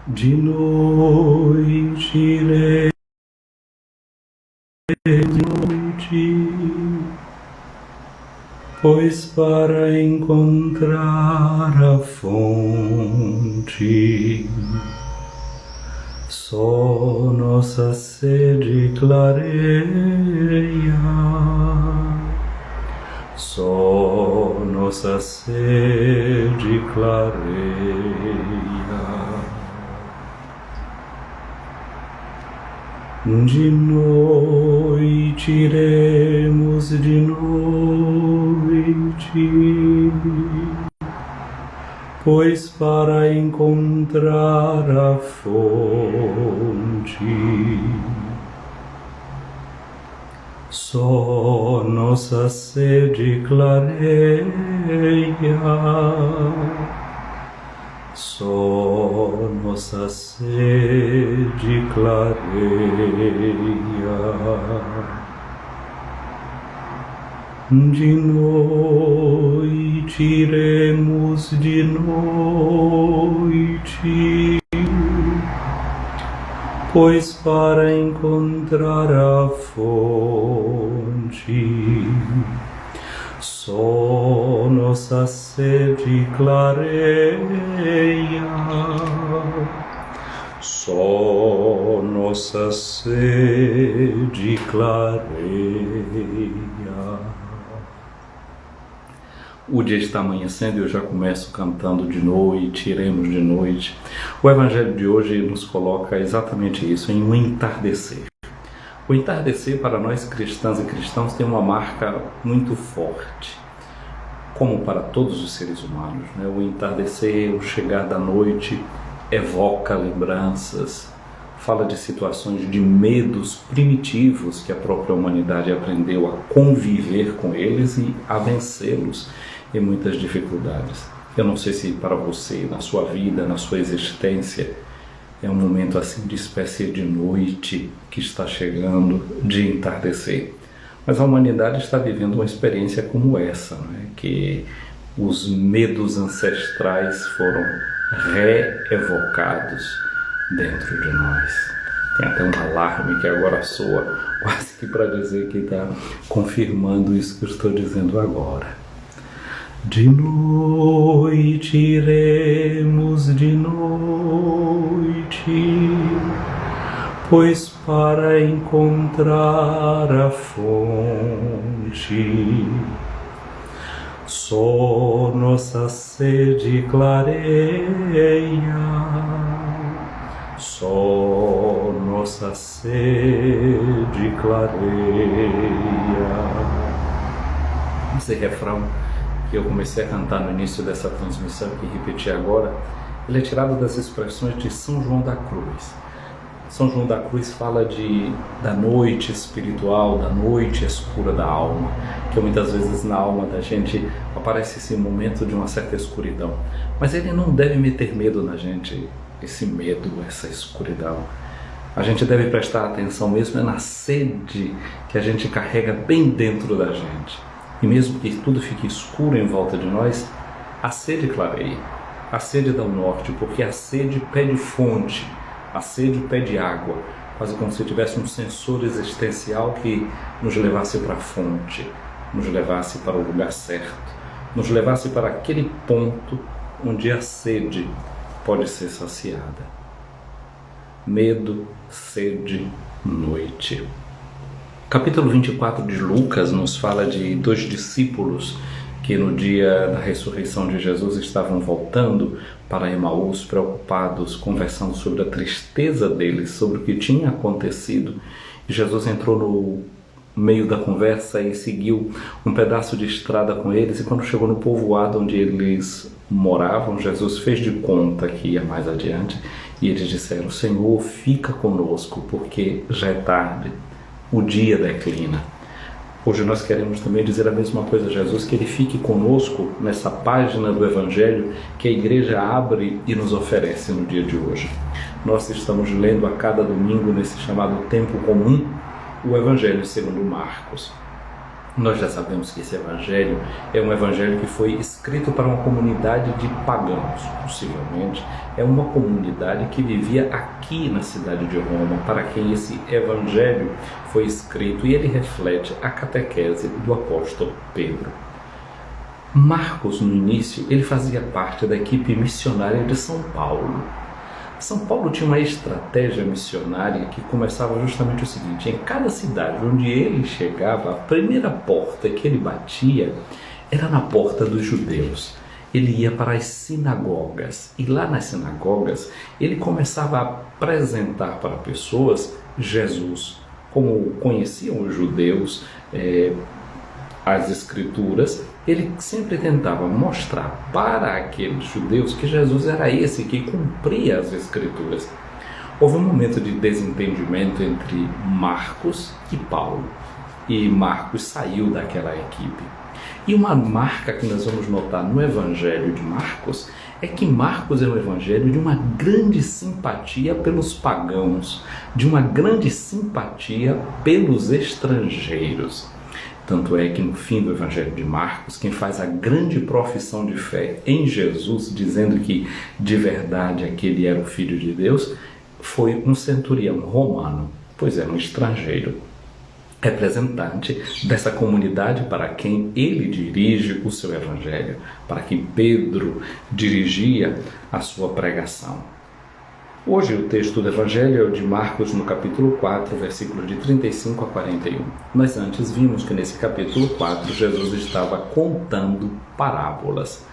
De noite irei, de noite, pois para encontrar a fonte, só nossa sede clareia, só nossa sede clareia. De noite iremos, de noite, pois para encontrar a fonte, só nossa sede clareia, só nossa sede clareia. De noite iremos, de noite, pois para encontrar a fonte, só nossa sede clareia, só nossa sede clareia. O dia está amanhecendo e eu já começo cantando de noite, iremos de noite. O Evangelho de hoje nos coloca exatamente isso, em um entardecer. O entardecer para nós cristãs e cristãos tem uma marca muito forte, como para todos os seres humanos, né? O entardecer, o chegar da noite, evoca lembranças, fala de situações de medos primitivos que a própria humanidade aprendeu a conviver com eles e a vencê-los em muitas dificuldades. Eu não sei se para você, na sua vida, na sua existência, é um momento assim de espécie de noite que está chegando, de entardecer. Mas a humanidade está vivendo uma experiência como essa, né? Que os medos ancestrais foram reevocados dentro de nós. Tem até um alarme que agora soa, quase que para dizer que está confirmando isso que eu estou dizendo agora. De noite iremos, de noite, pois para encontrar a fonte, só nossa sede clareia, só nossa sede clareia. Esse refrão que eu comecei a cantar no início dessa transmissão e repeti agora, ele é tirado das expressões de São João da Cruz. São João da Cruz fala da noite espiritual, da noite escura da alma, que muitas vezes na alma da gente aparece esse momento de uma certa escuridão. Mas ele não deve meter medo na gente, esse medo, essa escuridão. A gente deve prestar atenção mesmo na sede que a gente carrega bem dentro da gente. E mesmo que tudo fique escuro em volta de nós, a sede clareia, a sede dá o norte, porque a sede pede fonte, a sede pede água, quase como se tivesse um sensor existencial que nos levasse para a fonte, nos levasse para o lugar certo, nos levasse para aquele ponto onde a sede pode ser saciada. Medo, sede, noite. Capítulo 24 de Lucas nos fala de dois discípulos que no dia da ressurreição de Jesus estavam voltando para Emaús, preocupados, conversando sobre a tristeza deles, sobre o que tinha acontecido. E Jesus entrou no meio da conversa e seguiu um pedaço de estrada com eles, e quando chegou no povoado onde eles moravam, Jesus fez de conta que ia mais adiante, e eles disseram: Senhor, fica conosco, porque já é tarde. O dia declina. Hoje nós queremos também dizer a mesma coisa a Jesus, que Ele fique conosco nessa página do Evangelho que a Igreja abre e nos oferece no dia de hoje. Nós estamos lendo a cada domingo, nesse chamado Tempo Comum, o Evangelho segundo Marcos. Nós já sabemos que esse evangelho é um evangelho que foi escrito para uma comunidade de pagãos, possivelmente. É uma comunidade que vivia aqui na cidade de Roma, para quem esse evangelho foi escrito, e ele reflete a catequese do apóstolo Pedro. Marcos, no início, ele fazia parte da equipe missionária de São Paulo. São Paulo tinha uma estratégia missionária que começava justamente o seguinte: em cada cidade onde ele chegava, a primeira porta que ele batia era na porta dos judeus. Ele ia para as sinagogas, e lá nas sinagogas ele começava a apresentar para pessoas Jesus. Como conheciam os judeus as escrituras, ele sempre tentava mostrar para aqueles judeus que Jesus era esse que cumpria as escrituras. Houve um momento de desentendimento entre Marcos e Paulo, e Marcos saiu daquela equipe. E uma marca que nós vamos notar no evangelho de Marcos é que Marcos é um evangelho de uma grande simpatia pelos pagãos, de uma grande simpatia pelos estrangeiros. Tanto é que no fim do Evangelho de Marcos, quem faz a grande profissão de fé em Jesus, dizendo que de verdade aquele era o Filho de Deus, foi um centurião romano, pois era um estrangeiro, representante dessa comunidade para quem ele dirige o seu Evangelho, para quem Pedro dirigia a sua pregação. Hoje o texto do Evangelho é o de Marcos no capítulo 4, versículos de 35 a 41. Mas antes vimos que nesse capítulo 4 Jesus estava contando parábolas.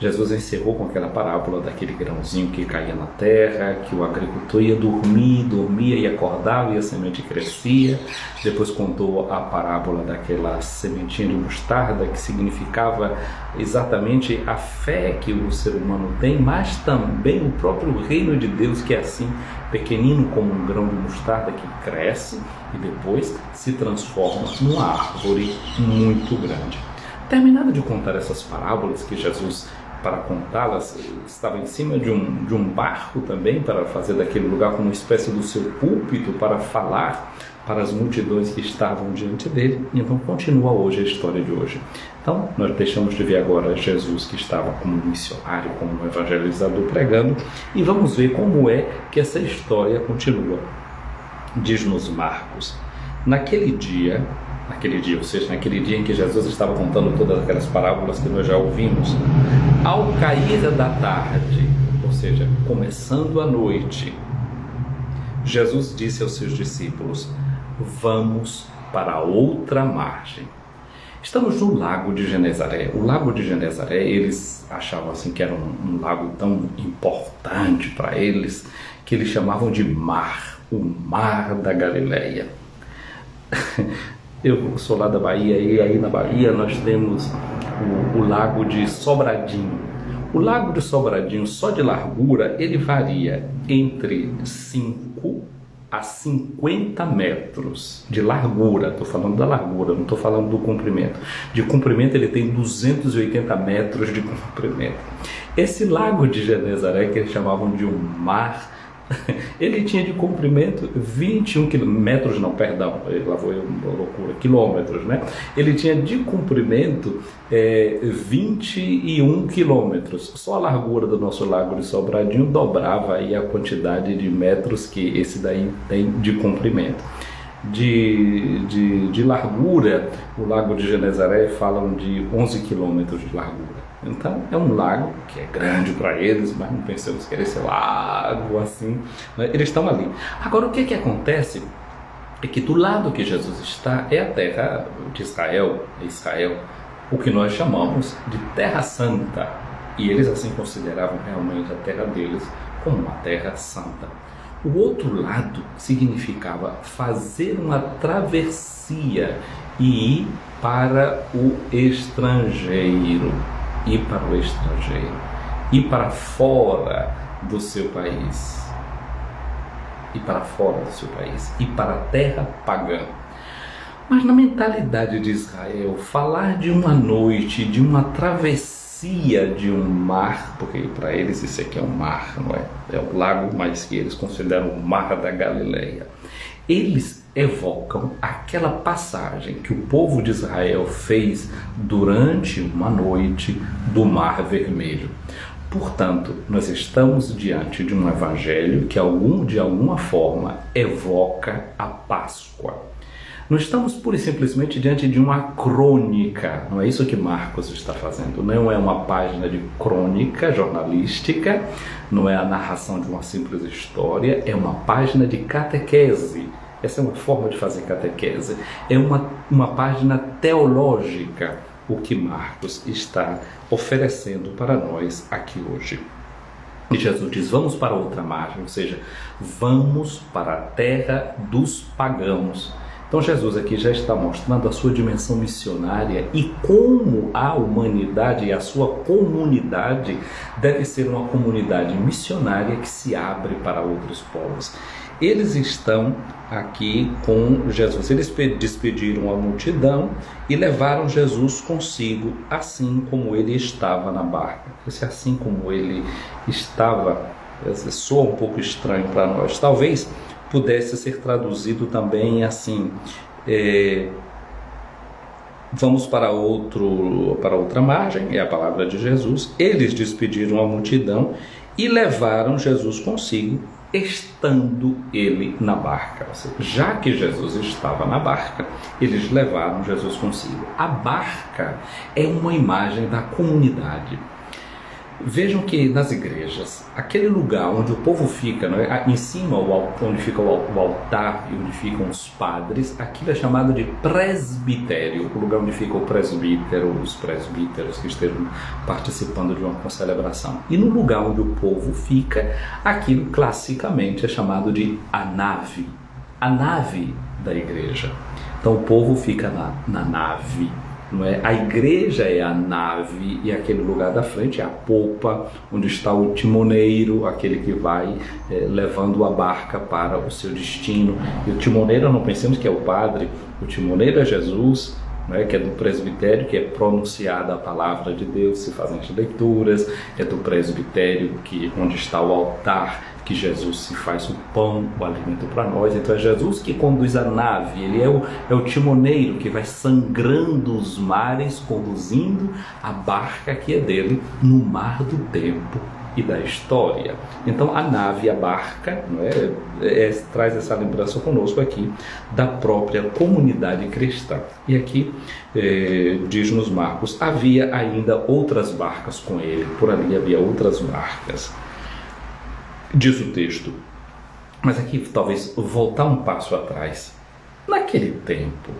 Jesus encerrou com aquela parábola daquele grãozinho que caía na terra, que o agricultor ia dormia e acordava e a semente crescia. Depois contou a parábola daquela sementinha de mostarda, que significava exatamente a fé que o ser humano tem, mas também o próprio reino de Deus, que é assim, pequenino como um grão de mostarda que cresce e depois se transforma numa árvore muito grande. Terminado de contar essas parábolas, que Jesus, para contá-las, estava em cima de um barco também, para fazer daquele lugar como uma espécie do seu púlpito, para falar para as multidões que estavam diante dele. E então continua hoje a história de hoje. Então nós deixamos de ver agora Jesus, que estava como um missionário, como um evangelizador pregando, e vamos ver como é que essa história continua. Diz-nos Marcos: naquele dia, ou seja, naquele dia em que Jesus estava contando todas aquelas parábolas que nós já ouvimos, ao cair da tarde, ou seja, começando a noite, Jesus disse aos seus discípulos: vamos para outra margem. Estamos no lago de Genezaré. O lago de Genezaré, eles achavam assim que era um lago tão importante para eles, que eles chamavam de mar, o mar da Galileia. Eu sou lá da Bahia, e aí na Bahia nós temos o lago de Sobradinho. O lago de Sobradinho, só de largura, ele varia entre 5 a 50 metros de largura. Estou falando da largura, não estou falando do comprimento. De comprimento ele tem 280 metros de comprimento. Esse lago de Genezaré, que eles chamavam de um mar, ele tinha de comprimento 21 quilômetros, não, perdão, lá foi uma loucura, quilômetros, né? Ele tinha de comprimento 21 quilômetros. Só a largura do nosso lago de Sobradinho dobrava aí a quantidade de metros que esse daí tem de comprimento. De largura, o lago de Genezaré falam de 11 quilômetros de largura. Então é um lago que é grande para eles, mas não pensamos que era esse lago assim, né? Eles estão ali. Agora o que acontece é que do lado que Jesus está é a terra de Israel, o que nós chamamos de Terra Santa, e eles assim consideravam realmente a terra deles como uma terra santa. O outro lado significava fazer uma travessia e ir para o estrangeiro. Ir para fora do seu país, ir para a terra pagã. Mas na mentalidade de Israel, falar de uma noite, de uma travessia de um mar, porque para eles isso aqui é um mar, não é? é o lago, mas que eles consideram o Mar da Galileia. Eles evocam aquela passagem que o povo de Israel fez durante uma noite do Mar Vermelho. Portanto, nós estamos diante de um evangelho que de alguma forma evoca a Páscoa. Não estamos pura e simplesmente diante de uma crônica, não é isso que Marcos está fazendo. Não é uma página de crônica jornalística, não é a narração de uma simples história, é uma página de catequese. Essa é uma forma de fazer catequese. É uma página teológica, o que Marcos está oferecendo para nós aqui hoje. E Jesus diz, vamos para outra margem, ou seja, vamos para a terra dos pagãos. Então Jesus aqui já está mostrando a sua dimensão missionária e como a humanidade e a sua comunidade deve ser uma comunidade missionária que se abre para outros povos. Eles estão aqui com Jesus, eles despediram a multidão e levaram Jesus consigo, assim como ele estava na barca. Esse assim como ele estava, soa um pouco estranho para nós. Talvez pudesse ser traduzido também assim, vamos para outra margem, é a palavra de Jesus. Eles despediram a multidão e levaram Jesus consigo, estando ele na barca. Ou seja, já que Jesus estava na barca, eles levaram Jesus consigo. A barca é uma imagem da comunidade. Vejam que nas igrejas, aquele lugar onde o povo fica, não é? Em cima, onde fica o altar e onde ficam os padres, aquilo é chamado de presbitério, o lugar onde fica o presbítero, os presbíteros que estejam participando de uma concelebração. E no lugar onde o povo fica, aquilo classicamente é chamado de a nave da igreja. Então o povo fica na nave. Não é? A igreja é a nave e aquele lugar da frente é a popa, onde está o timoneiro, aquele que vai levando a barca para o seu destino. E o timoneiro, não pensemos que é o padre, o timoneiro é Jesus, né, que é do presbitério, que é pronunciada a palavra de Deus, se fazem as leituras, é do presbitério onde está o altar, que Jesus se faz o pão, o alimento para nós. Então é Jesus que conduz a nave, ele é o timoneiro que vai sangrando os mares, conduzindo a barca que é dele no mar do tempo e da história. Então a nave, a barca, não traz essa lembrança conosco aqui da própria comunidade cristã. E aqui diz-nos Marcos, havia ainda outras barcas com ele, por ali havia outras barcas. Diz o texto, mas aqui talvez voltar um passo atrás. Naquele tempo,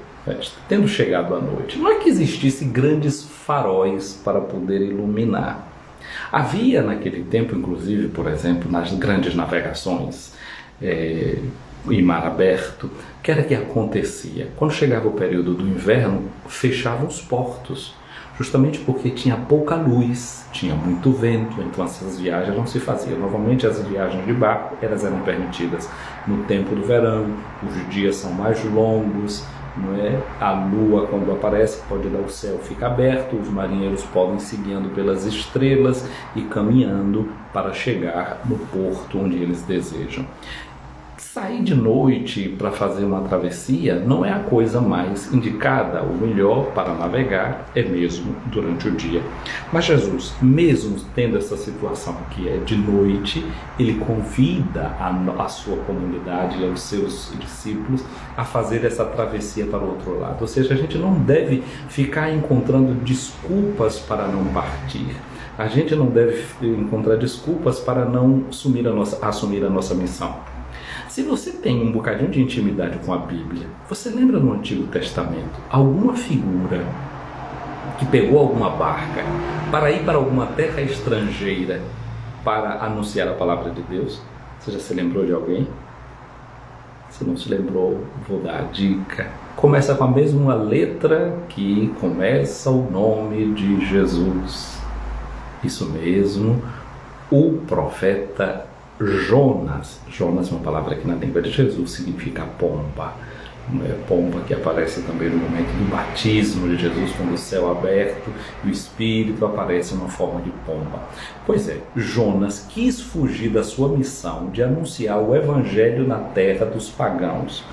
tendo chegado a noite, não é que existissem grandes faróis para poder iluminar. Havia naquele tempo, inclusive, por exemplo, nas grandes navegações em mar aberto, que era que acontecia? Quando chegava o período do inverno, fechavam os portos, justamente porque tinha pouca luz, tinha muito vento, então essas viagens não se faziam. Normalmente as viagens de barco elas eram permitidas no tempo do verão, os dias são mais longos, não é? A lua, quando aparece, pode dar, o céu fica aberto, os marinheiros podem ir seguindo pelas estrelas e caminhando para chegar no porto onde eles desejam. Sair de noite para fazer uma travessia não é a coisa mais indicada. O melhor para navegar é mesmo durante o dia. Mas Jesus, mesmo tendo essa situação que é de noite, ele convida a sua comunidade e aos seus discípulos a fazer essa travessia para o outro lado. Ou seja, a gente não deve ficar encontrando desculpas para não partir. A gente não deve encontrar desculpas para não assumir a nossa missão. Se você tem um bocadinho de intimidade com a Bíblia, você lembra no Antigo Testamento alguma figura que pegou alguma barca para ir para alguma terra estrangeira para anunciar a palavra de Deus? Você já se lembrou de alguém? Se não se lembrou, vou dar a dica. Começa com a mesma letra que começa o nome de Jesus. Isso mesmo, o profeta Jonas. Jonas é uma palavra que na língua de Jesus significa pomba. pomba que aparece também no momento do batismo de Jesus, quando o céu é aberto e o Espírito aparece na forma de pomba. Pois é, Jonas quis fugir da sua missão de anunciar o Evangelho na terra dos pagãos,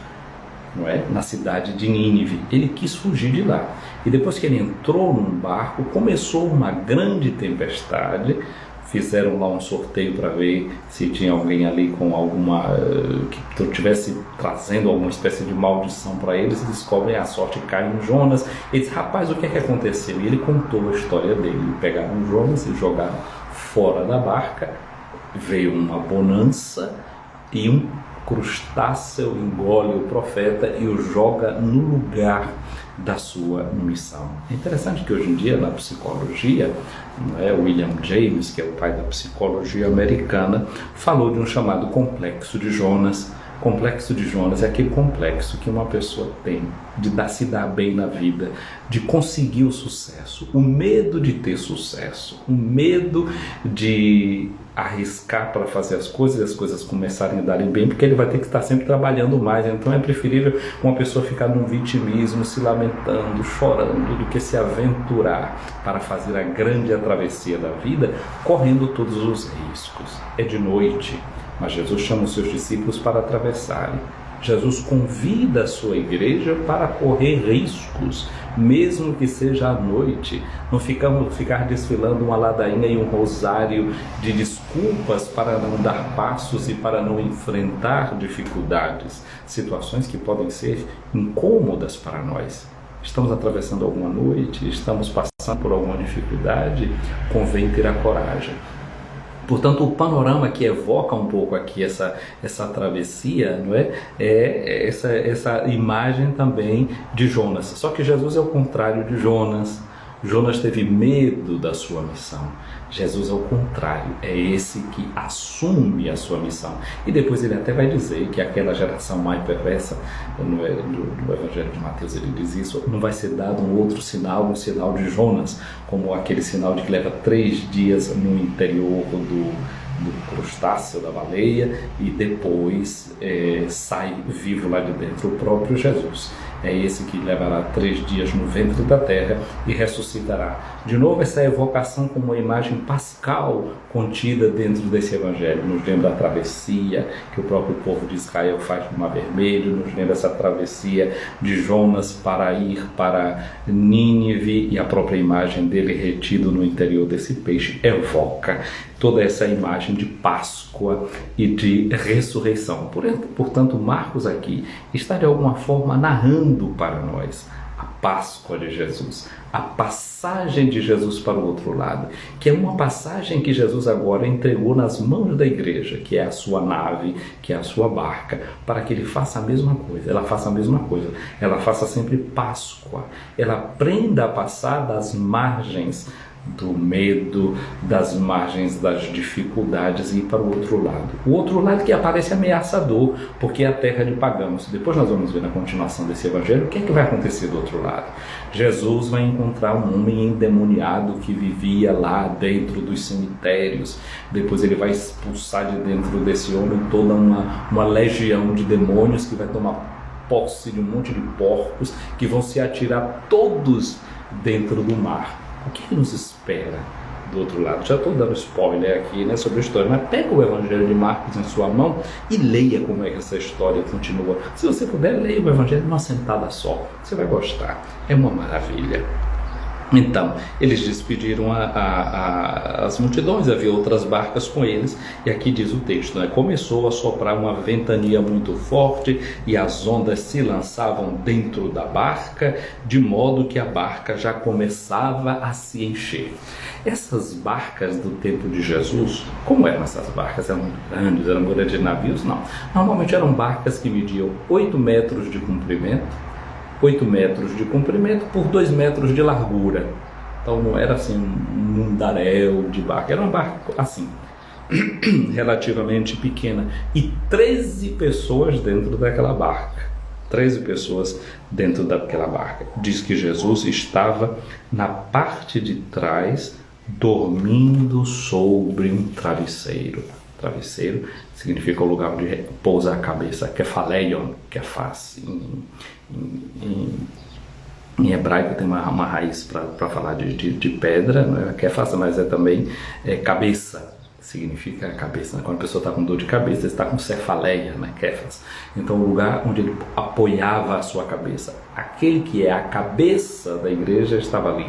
não é? Na cidade de Nínive. Ele quis fugir de lá. E depois que ele entrou num barco, começou uma grande tempestade. Fizeram lá um sorteio para ver se tinha alguém ali com alguma que estivesse trazendo alguma espécie de maldição para eles, e descobrem a sorte cai em Jonas. Eles dizem, rapaz, o que é que aconteceu? E ele contou a história dele. Pegaram Jonas e jogaram fora da barca. Veio uma bonança e um crustáceo engole o profeta e o joga no lugar da sua missão. É interessante que hoje em dia, na psicologia, William James, que é o pai da psicologia americana, falou de um chamado complexo de Jonas. Complexo de Jonas é aquele complexo que uma pessoa tem de se dar bem na vida, de conseguir o sucesso, o medo de ter sucesso, o medo de arriscar para fazer as coisas e as coisas começarem a darem bem, porque ele vai ter que estar sempre trabalhando mais. Então é preferível uma pessoa ficar num vitimismo, se lamentando, chorando, do que se aventurar para fazer a grande travessia da vida, correndo todos os riscos. É de noite, mas Jesus chama os seus discípulos para atravessarem. Jesus convida a sua igreja para correr riscos, mesmo que seja à noite. Não ficar desfilando uma ladainha e um rosário de desculpas para não dar passos e para não enfrentar dificuldades, situações que podem ser incômodas para nós. Estamos atravessando alguma noite, estamos passando por alguma dificuldade, convém ter a coragem. Portanto, o panorama que evoca um pouco aqui essa travessia, não é? É essa imagem também de Jonas. Só que Jesus é o contrário de Jonas. Jonas teve medo da sua missão. Jesus é o contrário, é esse que assume a sua missão. E depois ele até vai dizer que aquela geração mais perversa, no Evangelho de Mateus ele diz isso, não vai ser dado um outro sinal, um sinal de Jonas, como aquele sinal de que leva 3 dias no interior do crustáceo, da baleia, e depois sai vivo lá de dentro, o próprio Jesus. É esse que levará 3 dias no ventre da terra e ressuscitará. De novo, essa evocação como uma imagem pascal contida dentro desse evangelho. Nos lembra a travessia que o próprio povo de Israel faz no Mar Vermelho, nos lembra essa travessia de Jonas para ir para Nínive, e a própria imagem dele retido no interior desse peixe evoca toda essa imagem de Páscoa e de ressurreição. Portanto, Marcos aqui está de alguma forma narrando para nós a Páscoa de Jesus, a passagem de Jesus para o outro lado, que é uma passagem que Jesus agora entregou nas mãos da igreja, que é a sua nave, que é a sua barca, para que ele faça a mesma coisa, ela faça a mesma coisa, ela faça sempre Páscoa, ela aprenda a passar das margens do medo, das margens das dificuldades, e ir para o outro lado. O outro lado que aparece ameaçador, porque é a terra de pagãos. Depois nós vamos ver na continuação desse evangelho o que é que vai acontecer do outro lado. Jesus vai encontrar um homem endemoniado que vivia lá dentro dos cemitérios. Depois ele vai expulsar de dentro desse homem toda uma legião de demônios que vai tomar posse de um monte de porcos que vão se atirar todos dentro do mar. O que nos espera do outro lado? Já estou dando spoiler aqui, sobre a história, mas pega o Evangelho de Marcos em sua mão e leia como é que essa história continua. Se você puder, leia o Evangelho numa sentada só. Você vai gostar. É uma maravilha. Então, eles despediram as multidões, havia outras barcas com eles, e aqui diz o texto, começou a soprar uma ventania muito forte e as ondas se lançavam dentro da barca, de modo que a barca já começava a se encher. Essas barcas do tempo de Jesus, como eram essas barcas? Eram grandes navios? Não. Normalmente eram barcas que mediam 8 metros de comprimento, 8 metros de comprimento por 2 metros de largura. Então não era assim um mundaréu de barca, era uma barca assim, relativamente pequena, e 13 pessoas dentro daquela barca. 13 pessoas dentro daquela barca. Diz que Jesus estava na parte de trás, dormindo sobre um travesseiro. Travesseiro significa o lugar onde pousa a cabeça, kefaleion, que é face. Em hebraico tem uma raiz para falar de pedra, né? Que é fácil, mas é também cabeça, significa cabeça, né? Quando a pessoa está com dor de cabeça, está com cefaleia, né? Kefas. Então o lugar onde ele apoiava a sua cabeça, aquele que é a cabeça da igreja estava ali.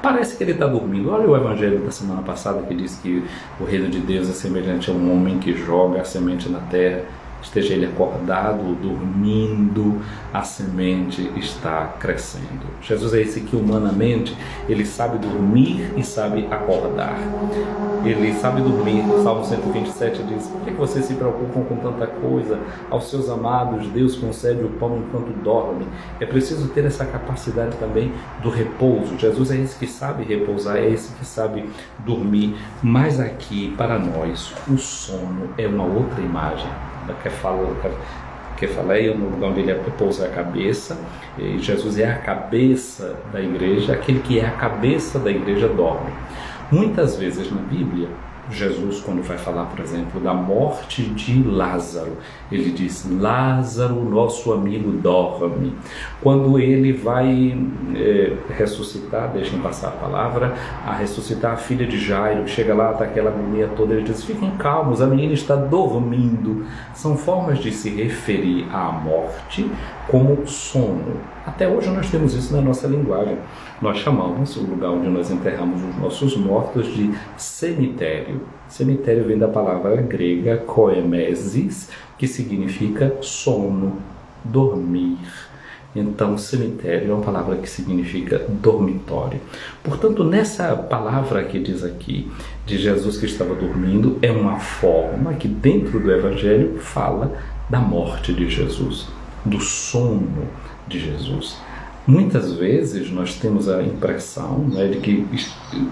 Parece que ele está dormindo. Olha o evangelho da semana passada que diz que o reino de Deus é semelhante a um homem que joga a semente na terra. Esteja ele acordado, dormindo, a semente está crescendo. Jesus é esse que humanamente ele sabe dormir e sabe acordar. Ele sabe dormir. O Salmo 127 diz: por que vocês se preocupam com tanta coisa? Aos seus amados Deus concede o pão enquanto dorme. É preciso ter essa capacidade também do repouso. Jesus é esse que sabe repousar, é esse que sabe dormir. Mas aqui, para nós, o sono é uma outra imagem. Que falei, no lugar onde ele pousa a cabeça, e Jesus é a cabeça da igreja, aquele que é a cabeça da igreja dorme. Muitas vezes na Bíblia, Jesus, quando vai falar, por exemplo, da morte de Lázaro, ele diz: Lázaro, nosso amigo, dorme. Quando ele vai ressuscitar, deixem passar a palavra, a ressuscitar a filha de Jairo, que chega lá, está aquela agonia toda, ele diz: fiquem calmos, a menina está dormindo. São formas de se referir à morte como sono. Até hoje nós temos isso na nossa linguagem. Nós chamamos o lugar onde nós enterramos os nossos mortos de cemitério. Cemitério vem da palavra grega koemesis, que significa sono, dormir. Então, cemitério é uma palavra que significa dormitório. Portanto, nessa palavra que diz aqui, de Jesus que estava dormindo, é uma forma que dentro do Evangelho fala da morte de Jesus, do sono de Jesus. Muitas vezes nós temos a impressão, né, de que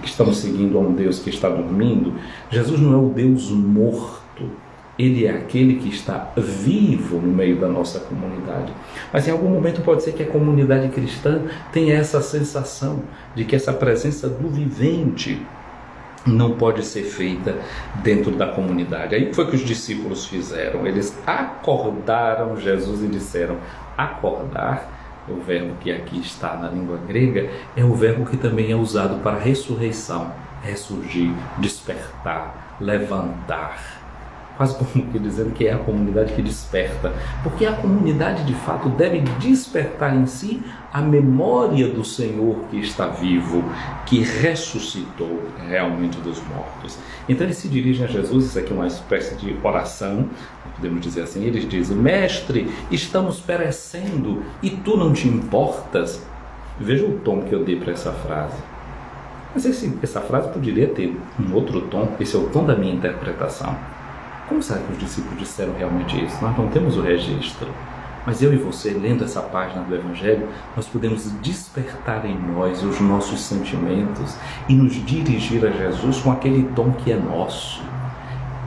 estamos seguindo a um Deus que está dormindo. Jesus não é o Deus morto. Ele é aquele que está vivo no meio da nossa comunidade. Mas em algum momento pode ser que a comunidade cristã tenha essa sensação de que essa presença do vivente não pode ser feita dentro da comunidade. Aí foi que os discípulos fizeram. Eles acordaram Jesus e disseram: acordar, o verbo que aqui está na língua grega, é o verbo que também é usado para ressurreição, ressurgir, despertar, levantar. Quase como que dizendo que é a comunidade que desperta, porque a comunidade de fato deve despertar em si a memória do Senhor que está vivo, que ressuscitou realmente dos mortos. Então eles se dirigem a Jesus, isso aqui é uma espécie de oração, podemos dizer assim. Eles dizem: mestre, estamos perecendo e tu não te importas? Veja o tom que eu dei para essa frase. Mas essa frase poderia ter um outro tom, esse é o tom da minha interpretação. Como será que os discípulos disseram realmente isso? Nós não temos o registro. Mas eu e você, lendo essa página do Evangelho, nós podemos despertar em nós os nossos sentimentos e nos dirigir a Jesus com aquele tom que é nosso.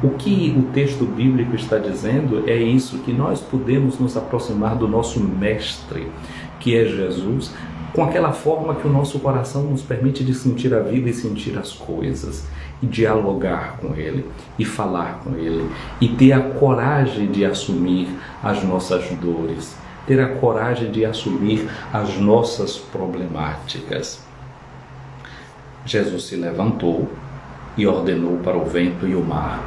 O que o texto bíblico está dizendo é isso, que nós podemos nos aproximar do nosso mestre, que é Jesus, com aquela forma que o nosso coração nos permite de sentir a vida e sentir as coisas, e dialogar com Ele, e falar com Ele, e ter a coragem de assumir as nossas dores, ter a coragem de assumir as nossas problemáticas. Jesus se levantou e ordenou para o vento e o mar: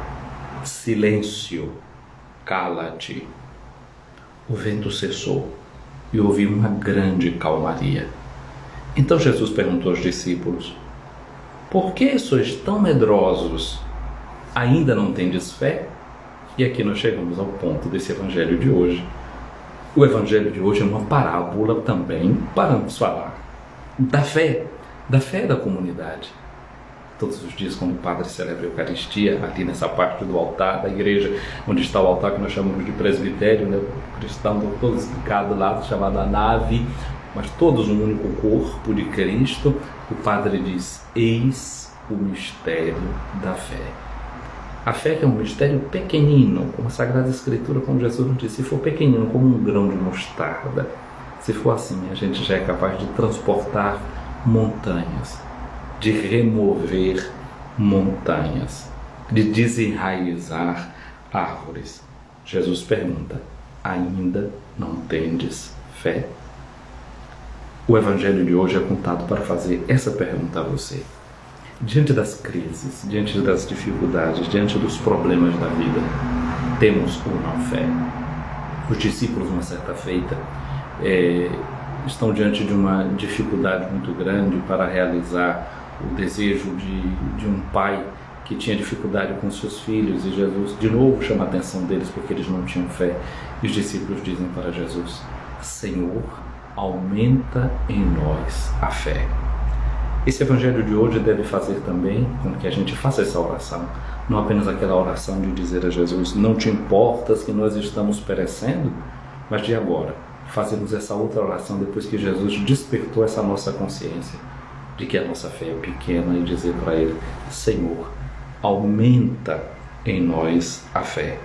silêncio, cala-te. O vento cessou e houve uma grande calmaria. Então Jesus perguntou aos discípulos: por que sois tão medrosos? Ainda não tendes fé? E aqui nós chegamos ao ponto desse evangelho de hoje. O evangelho de hoje é uma parábola também para nos falar da fé da comunidade. Todos os dias, quando o padre celebra a Eucaristia, ali nessa parte do altar da igreja, onde está o altar que nós chamamos de presbitério, né? O cristão, todos de cada lado, chamada nave, mas todos um único corpo de Cristo, o padre diz: eis o mistério da fé. A fé que é um mistério pequenino, como a Sagrada Escritura, como Jesus nos disse: se for pequenino como um grão de mostarda, se for assim, a gente já é capaz de transportar montanhas, de remover montanhas. de desenraizar árvores. Jesus pergunta: ainda não tendes fé? O Evangelho de hoje é contado para fazer essa pergunta a você. Diante das crises, diante das dificuldades, diante dos problemas da vida, temos ou não fé? Os discípulos, uma certa feita, estão diante de uma dificuldade muito grande para realizar o desejo de um pai que tinha dificuldade com seus filhos, e Jesus de novo chama a atenção deles porque eles não tinham fé. E os discípulos dizem para Jesus: Senhor, aumenta em nós a fé. Esse Evangelho de hoje deve fazer também com que a gente faça essa oração, não apenas aquela oração de dizer a Jesus: não te importas que nós estamos perecendo, mas de agora fazemos essa outra oração depois que Jesus despertou essa nossa consciência de que a nossa fé é pequena, e dizer para Ele: Senhor, aumenta em nós a fé.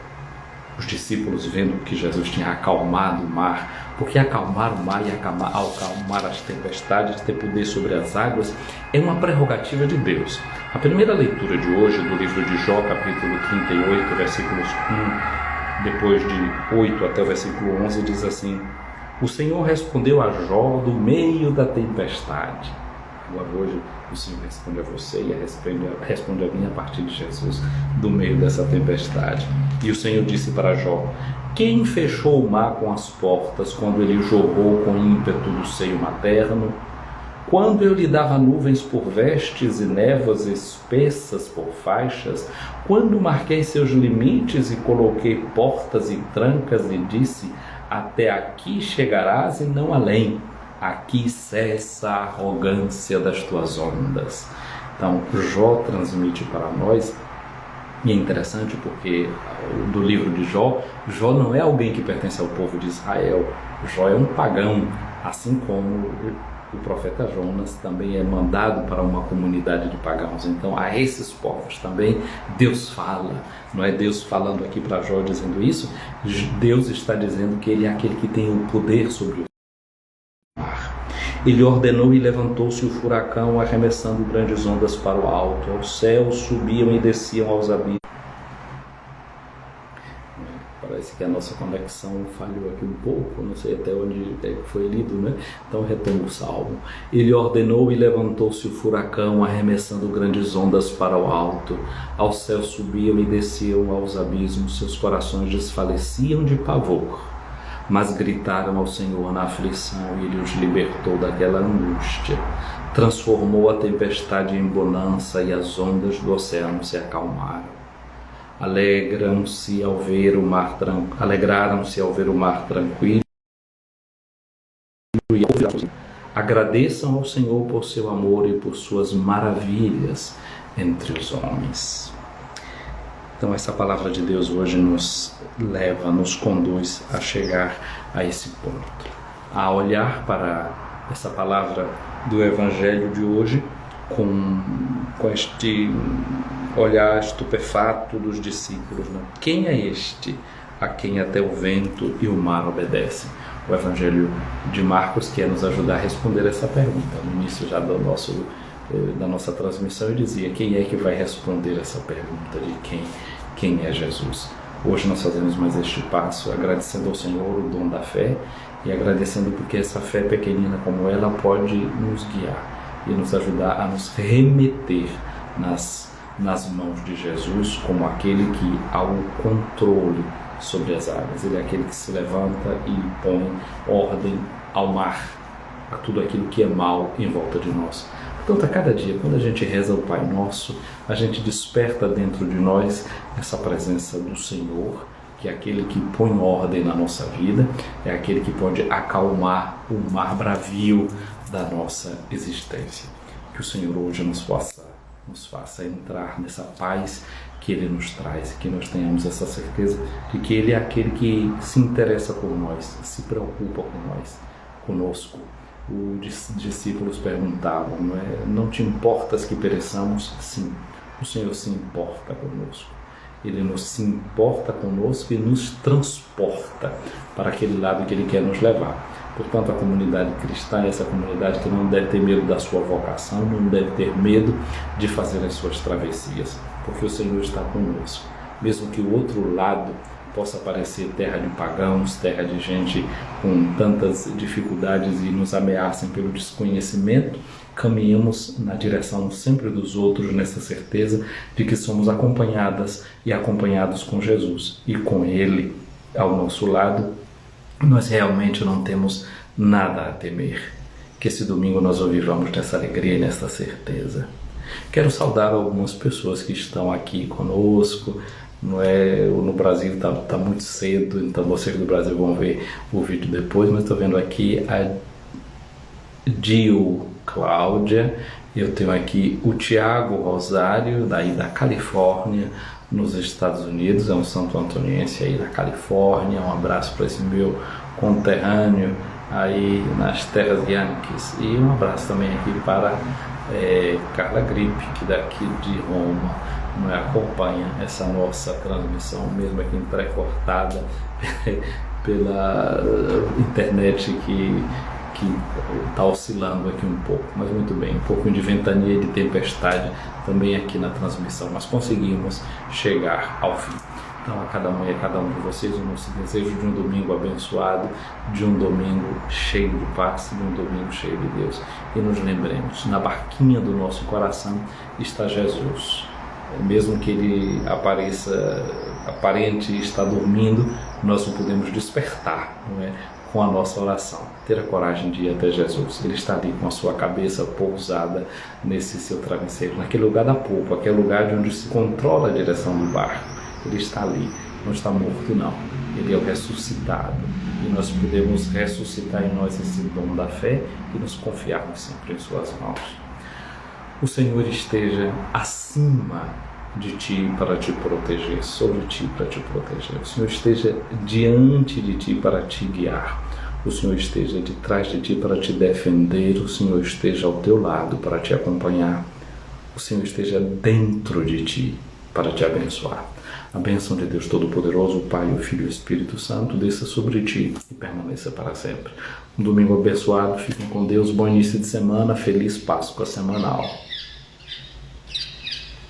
Os discípulos, vendo que Jesus tinha acalmado o mar, porque acalmar o mar e acalmar as tempestades, ter poder sobre as águas, é uma prerrogativa de Deus. A primeira leitura de hoje do livro de Jó, capítulo 38, versículos 1, depois de 8 até o versículo 11, diz assim: O Senhor respondeu a Jó do meio da tempestade. Agora hoje o Senhor responde a você e responde a mim a partir de Jesus, do meio dessa tempestade. E o Senhor disse para Jó: Quem fechou o mar com as portas quando ele jorrou com ímpeto do seio materno? Quando eu lhe dava nuvens por vestes e névoas espessas por faixas? Quando marquei seus limites e coloquei portas e trancas e disse: Até aqui chegarás e não além. Aqui cessa a arrogância das tuas ondas. Então, Jó transmite para nós, e é interessante porque do livro de Jó, Jó não é alguém que pertence ao povo de Israel. Jó é um pagão, assim como o profeta Jonas também é mandado para uma comunidade de pagãos. Então, a esses povos também Deus fala. Não é Deus falando aqui para Jó dizendo isso. Deus está dizendo que Ele é aquele que tem o poder sobre o Ele ordenou e levantou-se o furacão, arremessando grandes ondas para o alto. Aos céus subiam e desciam aos abismos. Parece que a nossa conexão falhou aqui um pouco, não sei até onde foi lido, né? Então retomo o salmo. Ele ordenou e levantou-se o furacão, arremessando grandes ondas para o alto. Aos céus subiam e desciam aos abismos, seus corações desfaleciam de pavor. Mas gritaram ao Senhor na aflição, e Ele os libertou daquela angústia. Transformou a tempestade em bonança, e as ondas do oceano se acalmaram. Alegraram-se ao ver o mar tranquilo. Agradeçam ao Senhor por seu amor e por suas maravilhas entre os homens. Então essa palavra de Deus hoje nos conduz a chegar a esse ponto, a olhar para essa palavra do Evangelho de hoje com este olhar estupefato dos discípulos. Né? Quem é este a quem até o vento e o mar obedecem? O Evangelho de Marcos quer nos ajudar a responder essa pergunta. No início já da nossa transmissão eu dizia: quem é que vai responder essa pergunta de quem é Jesus? Hoje nós fazemos mais este passo, agradecendo ao Senhor o dom da fé e agradecendo porque essa fé pequenina como ela pode nos guiar e nos ajudar a nos remeter nas mãos de Jesus como aquele que há o controle sobre as águas. Ele é aquele que se levanta e põe ordem ao mar, a tudo aquilo que é mal em volta de nós. Portanto, a cada dia, quando a gente reza o Pai Nosso, a gente desperta dentro de nós essa presença do Senhor, que é aquele que põe ordem na nossa vida, é aquele que pode acalmar o mar bravio da nossa existência. Que o Senhor hoje nos faça entrar nessa paz que Ele nos traz, que nós tenhamos essa certeza de que Ele é aquele que se interessa por nós, se preocupa com nós, conosco. Os discípulos perguntavam: não te importas que pereçamos? Sim, o Senhor se importa conosco. Ele se importa conosco e nos transporta para aquele lado que Ele quer nos levar. Portanto, a comunidade cristã é essa comunidade que não deve ter medo da sua vocação, não deve ter medo de fazer as suas travessias, porque o Senhor está conosco. Mesmo que o outro lado possa parecer terra de pagãos, terra de gente com tantas dificuldades e nos ameacem pelo desconhecimento, caminhemos na direção sempre dos outros, nessa certeza de que somos acompanhadas e acompanhados com Jesus. E com Ele ao nosso lado, nós realmente não temos nada a temer. Que esse domingo nós o vivamos nessa alegria e nessa certeza. Quero saudar algumas pessoas que estão aqui conosco. No Brasil está muito cedo, então vocês do Brasil vão ver o vídeo depois, mas estou vendo aqui a Dio Cláudia, eu tenho aqui o Tiago Rosário, daí da Califórnia, nos Estados Unidos, é um santo antoniense aí da Califórnia. Um abraço para esse meu conterrâneo aí nas terras Yankees, e um abraço também aqui para Carla Gripe, que daqui de Roma acompanha essa nossa transmissão, mesmo aqui pré-cortada pela internet que está oscilando aqui um pouco, mas muito bem, um pouco de ventania e de tempestade também aqui na transmissão, mas conseguimos chegar ao fim. Então, a cada um e a cada um de vocês, o nosso desejo de um domingo abençoado, de um domingo cheio de paz, de um domingo cheio de Deus. E nos lembremos, na barquinha do nosso coração está Jesus. Mesmo que ele aparente estar dormindo, nós o podemos despertar, não é? Com a nossa oração. Ter a coragem de ir até Jesus. Ele está ali com a sua cabeça pousada nesse seu travesseiro, naquele lugar da polpa, aquele lugar de onde se controla a direção do barco. Ele está ali, não está morto não. Ele é o ressuscitado. E nós podemos ressuscitar em nós esse dom da fé e nos confiarmos sempre em suas mãos. O Senhor esteja acima de ti para te proteger, sobre ti para te proteger. O Senhor esteja diante de ti para te guiar. O Senhor esteja de trás de ti para te defender. O Senhor esteja ao teu lado para te acompanhar. O Senhor esteja dentro de ti para te abençoar. A bênção de Deus Todo-Poderoso, o Pai, o Filho e o Espírito Santo, desça sobre ti e permaneça para sempre. Um domingo abençoado, fiquem com Deus, bom início de semana, feliz Páscoa semanal.